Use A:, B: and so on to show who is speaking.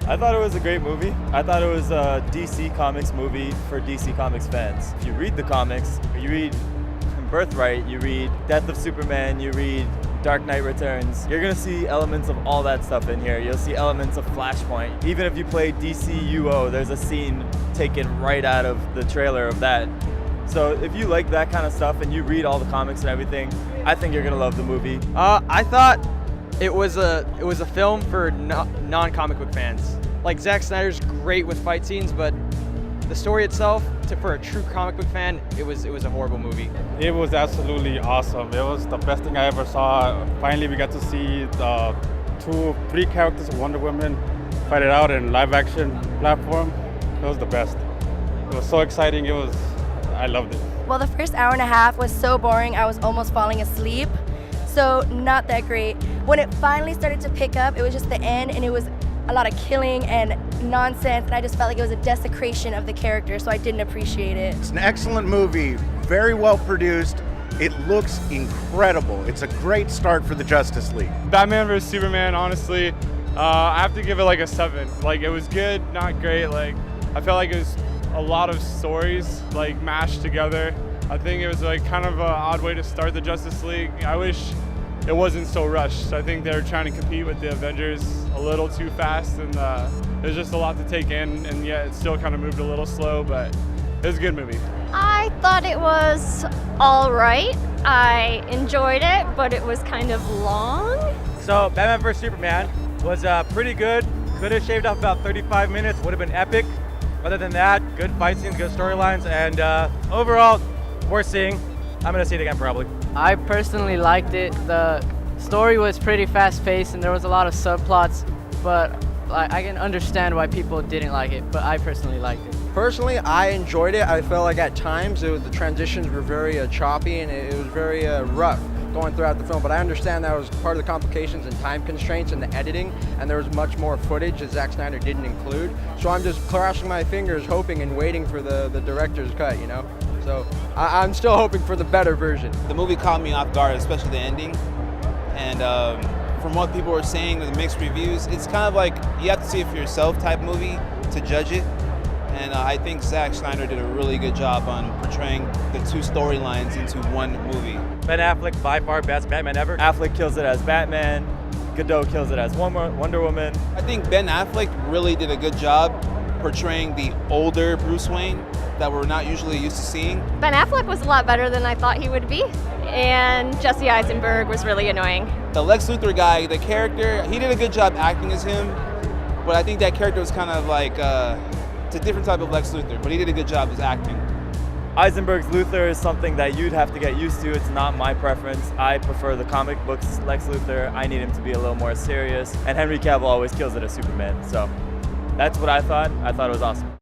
A: I thought it was a great movie. I thought it was a DC Comics movie for DC Comics fans. If you read the comics, you read Birthright, you read Death of Superman, you read Dark Knight Returns, you're gonna see elements of all that stuff in here. You'll see elements of Flashpoint. Even if you play DCUO, there's a scene taken right out of the trailer of that. So if you like that kind of stuff and you read all the comics and everything, I think you're gonna love the movie.
B: I thought it was a film for non-comic book fans. Like, Zack Snyder's great with fight scenes, but the story itself, for a true comic book fan, it was a horrible movie.
C: It was absolutely awesome. It was the best thing I ever saw. Finally, we got to see the three characters of Wonder Woman fight it out in live action platform. It was the best. It was so exciting. I loved it.
D: Well, the first hour and a half was so boring, I was almost falling asleep. So not that great. When it finally started to pick up, it was just the end, and it was a lot of killing and nonsense, and I just felt like it was a desecration of the character, so I didn't appreciate it.
E: It's an excellent movie, very well produced. It looks incredible. It's a great start for the Justice League.
F: Batman vs. Superman, honestly, I have to give it like a 7. Like, it was good, not great. Like, I felt like it was a lot of stories like mashed together. I think it was like kind of an odd way to start the Justice League. I wish it wasn't so rushed. I think they were trying to compete with the Avengers a little too fast, and there's just a lot to take in, and yet it still kind of moved a little slow, but it was a good movie.
G: I thought it was all right. I enjoyed it, but it was kind of long.
H: So Batman vs. Superman was pretty good. Could have shaved off about 35 minutes, would have been epic. Other than that, good fight scenes, good storylines, and overall, worth seeing. I'm gonna see it again probably.
I: I personally liked it. The story was pretty fast-paced and there was a lot of subplots, but I can understand why people didn't like it, but I personally liked it.
B: Personally, I enjoyed it. I felt like at times the transitions were very choppy, and it was very rough going throughout the film, but I understand that was part of the complications and time constraints and the editing, and there was much more footage that Zack Snyder didn't include. So I'm just crossing my fingers, hoping and waiting for the director's cut, you know? So I'm still hoping for the better version.
J: The movie caught me off guard, especially the ending. And from what people were saying, the mixed reviews, it's kind of like you have to see it for yourself type movie to judge it. And I think Zack Snyder did a really good job on portraying the two storylines into one movie.
H: Ben Affleck, by far best Batman ever.
A: Affleck kills it as Batman, Godot kills it as Wonder Woman.
J: I think Ben Affleck really did a good job portraying the older Bruce Wayne that we're not usually used to seeing.
G: Ben Affleck was a lot better than I thought he would be, and Jesse Eisenberg was really annoying.
J: The Lex Luthor guy, the character, he did a good job acting as him, but I think that character was kind of like, it's a different type of Lex Luthor, but he did a good job as acting.
A: Eisenberg's Luthor is something that you'd have to get used to. It's not my preference. I prefer the comic books Lex Luthor. I need him to be a little more serious, and Henry Cavill always kills it as Superman. So that's what I thought. I thought it was awesome.